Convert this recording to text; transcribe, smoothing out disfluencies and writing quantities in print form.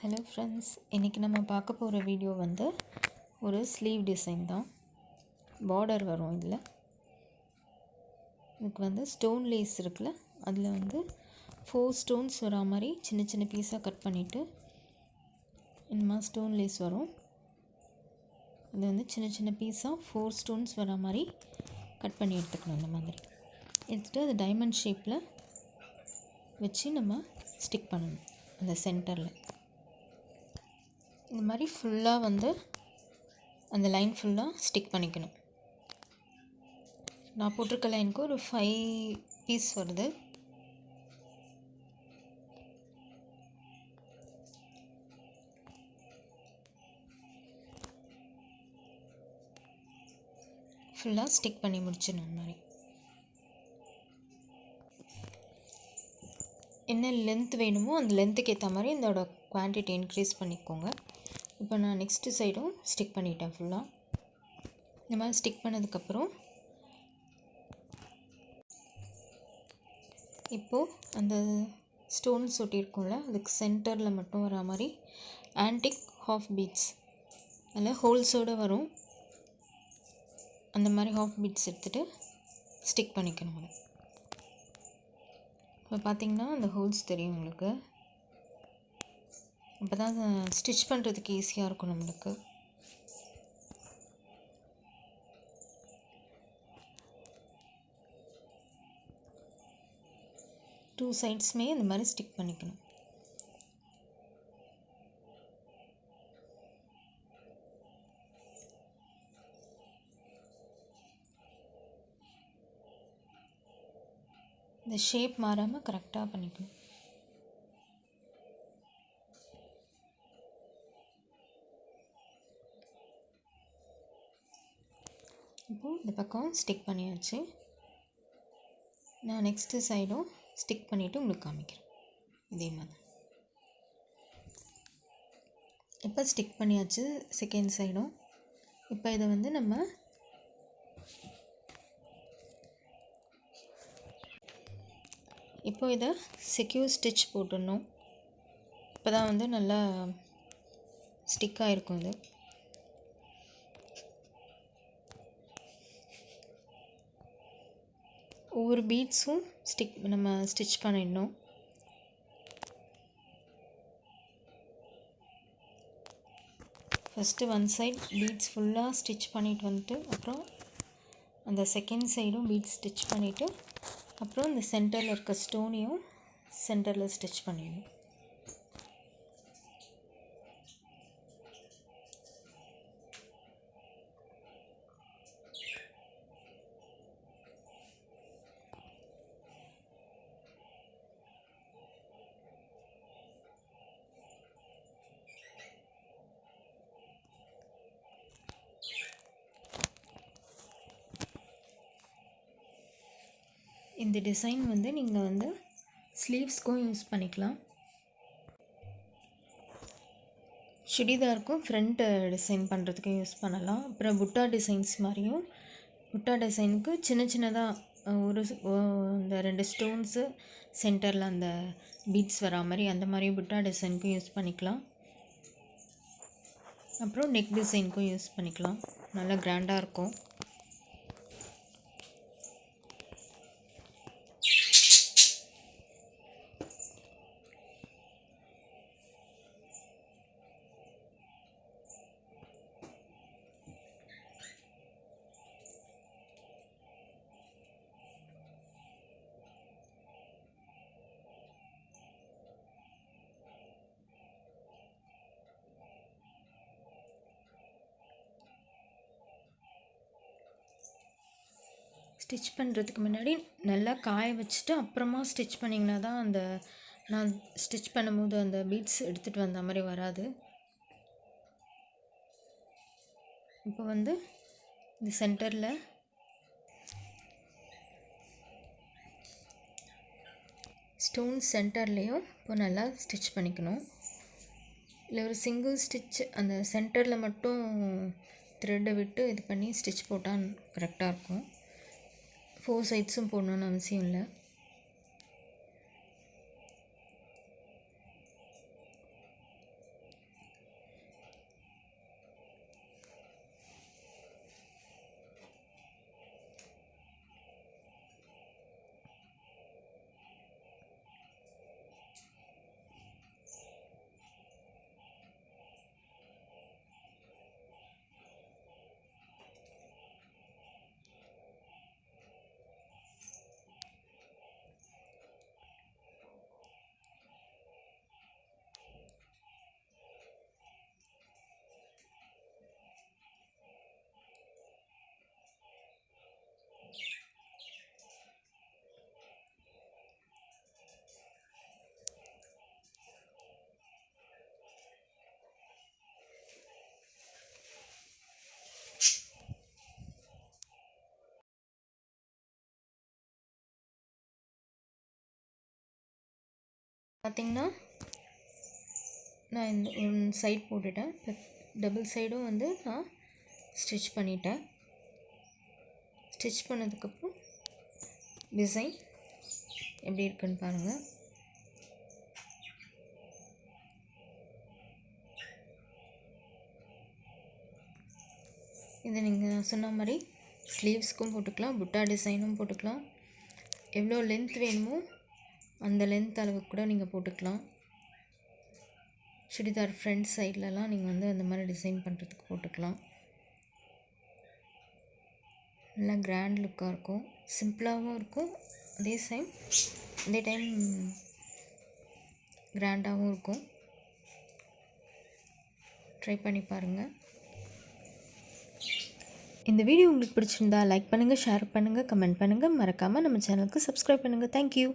Hello friends, இன்றைக்கி நம்ம பார்க்க போகிற வீடியோ வந்து ஒரு ஸ்லீவ் டிசைன் தான். பார்டர் வரும். இதுக்கு வந்து ஸ்டோன் லேஸ் இருக்குல்ல, அதில் வந்து 4 ஸ்டோன்ஸ் வரா மாதிரி சின்ன சின்ன பீஸாக கட் பண்ணிவிட்டு இந்த மாதிரி ஸ்டோன் லேஸ் வரும். அது வந்து சின்ன சின்ன பீஸாக 4 ஸ்டோன்ஸ் வரா மாதிரி கட் பண்ணி எடுத்துக்கணும். இந்த மாதிரி எடுத்துகிட்டு அது டைமண்ட் ஷேப்பில் வச்சு நம்ம ஸ்டிக் பண்ணணும். அந்த சென்டரில் இந்த மாதிரி ஃபுல்லாக வந்து அந்த லைன் ஃபுல்லாக ஸ்டிக் பண்ணிக்கணும். நான் போட்டிருக்க லைனுக்கு ஒரு 5 பீஸ் வருது. ஃபுல்லாக ஸ்டிக் பண்ணி முடிச்சிடணும். இந்த மாதிரி என்ன லென்த் வேணுமோ அந்த லென்த்துக்கு ஏற்ற மாதிரி இதோட குவான்டிட்டி இன்க்ரீஸ் பண்ணிக்கோங்க. இப்போ நான் நெக்ஸ்ட்டு சைடும் ஸ்டிக் பண்ணிட்டேன். ஃபுல்லாக இந்த மாதிரி ஸ்டிக் பண்ணதுக்கப்புறம் இப்போது அந்த ஸ்டோன்ஸ் ஒட்டியிருக்கோம்ல, அதுக்கு சென்டரில் மட்டும் வர மாதிரி ஆன்டிக் ஹாஃப் பீட்ஸ், அதில் ஹோல்ஸோடு வரும். அந்த மாதிரி ஹாஃப் பீட்ஸ் எடுத்துகிட்டு ஸ்டிக் பண்ணிக்கணும். அதை இப்போ பார்த்திங்கன்னா அந்த ஹோல்ஸ் தெரியும் உங்களுக்கு. அப்போ தான் ஸ்டிச் பண்ணுறதுக்கு ஈஸியாக இருக்கும் நம்மளுக்கு. டூ சைட்ஸுமே இந்த மாதிரி ஸ்டிக் பண்ணிக்கணும். இந்த ஷேப் மாறாமல் கரெக்டாக பண்ணிக்கணும். இப்போது இந்த பக்கம் ஸ்டிக் பண்ணியாச்சு. நான் நெக்ஸ்ட்டு சைடும் ஸ்டிக் பண்ணிவிட்டு உங்களுக்கு காமிக்கிறேன். இதே மாதிரி இப்போ ஸ்டிக் பண்ணியாச்சு செகண்ட் சைடும். இப்போ இதை வந்து நம்ம இப்போ இதை செக்யூர் ஸ்டிச் போட்டுடணும். இப்போ தான் வந்து நல்லா ஸ்டிக் ஆகிருக்கும். இது ஒவ்வொரு பீட்ஸும் நம்ம ஸ்டிச் பண்ணிடணும். ஃபஸ்ட்டு ஒன் சைட் பீட்ஸ் ஃபுல்லாக ஸ்டிச் பண்ணிட்டு வந்துட்டு அப்புறம் அந்த செகண்ட் சைடும் பீட்ஸ் ஸ்டிச் பண்ணிவிட்டு அப்புறம் இந்த சென்டரில் இருக்க ஸ்டோனையும் சென்டரில் ஸ்டிச் பண்ணிடணும். இந்த டிசைன் வந்து நீங்கள் வந்து ஸ்லீவ்ஸ்க்கும் யூஸ் பண்ணிக்கலாம். சுடிதாருக்கும் ஃப்ரண்ட் டிசைன் பண்ணுறதுக்கும் யூஸ் பண்ணலாம். அப்புறம் புட்டா டிசைன்ஸ் மாதிரியும், புட்டா டிசைனுக்கு சின்ன சின்னதாக இந்த 2 ஸ்டோன்ஸு சென்டரில் அந்த பீட்ஸ் வரா மாதிரி அந்த மாதிரி புட்டா டிசைனுக்கும் யூஸ் பண்ணிக்கலாம். அப்புறம் நெக் டிசைனுக்கும் யூஸ் பண்ணிக்கலாம். நல்லா கிராண்டாக இருக்கும். ஸ்டிச் பண்ணுறதுக்கு முன்னாடி நல்லா காய வச்சுட்டு அப்புறமா ஸ்டிச் பண்ணிங்கன்னா தான் அந்த நான் ஸ்டிச் பண்ணும்போது அந்த பீட்ஸ் எடுத்துகிட்டு வந்த மாதிரி வராது. இப்போ வந்து இந்த சென்டரில் ஸ்டோன் சென்டர்லேயும் இப்போ நல்லா ஸ்டிச் பண்ணிக்கணும். இல்லை ஒரு சிங்கிள் ஸ்டிச் அந்த சென்டரில் மட்டும் த்ரெட்டை விட்டு இது பண்ணி ஸ்டிச் போட்டால் கரெக்டாக இருக்கும். 4 சைட்ஸும் போடணுன்னு அவசியம் இல்லை. பார்த்திங்கன்னா நான் இந்த ஒரு சைட் போட்டுட்டேன். டபுள் சைடும் வந்து நான் ஸ்டிச் பண்ணிட்டேன். ஸ்டிச் பண்ணதுக்கப்புறம் டிசைன் எப்படி இருக்குன்னு பாருங்கள். இதை நீங்கள் சொன்ன மாதிரி ஸ்லீவ்ஸ்க்கும் போட்டுக்கலாம், புட்டா டிசைனும் போட்டுக்கலாம். எவ்வளோ லென்த் வேணுமோ அந்த லென்த் அளவுக்கு கூட நீங்கள் போட்டுக்கலாம். சுடிதார் ஃப்ரண்ட் சைட்லலாம் நீங்கள் வந்து அந்த மாதிரி டிசைன் பண்ணுறதுக்கு போட்டுக்கலாம். நல்லா கிராண்ட் லுக்காக இருக்கும், சிம்பிளாகவும் இருக்கும், அதே டைம் கிராண்டாகவும் இருக்கும். ட்ரை பண்ணி பாருங்கள். இந்த வீடியோ உங்களுக்கு பிடிச்சிருந்தா லைக் பண்ணுங்கள், ஷேர் பண்ணுங்கள், கமெண்ட் பண்ணுங்கள். மறக்காமல் நம்ம சேனலுக்கு சப்ஸ்கிரைப் பண்ணுங்கள். தேங்க்யூ.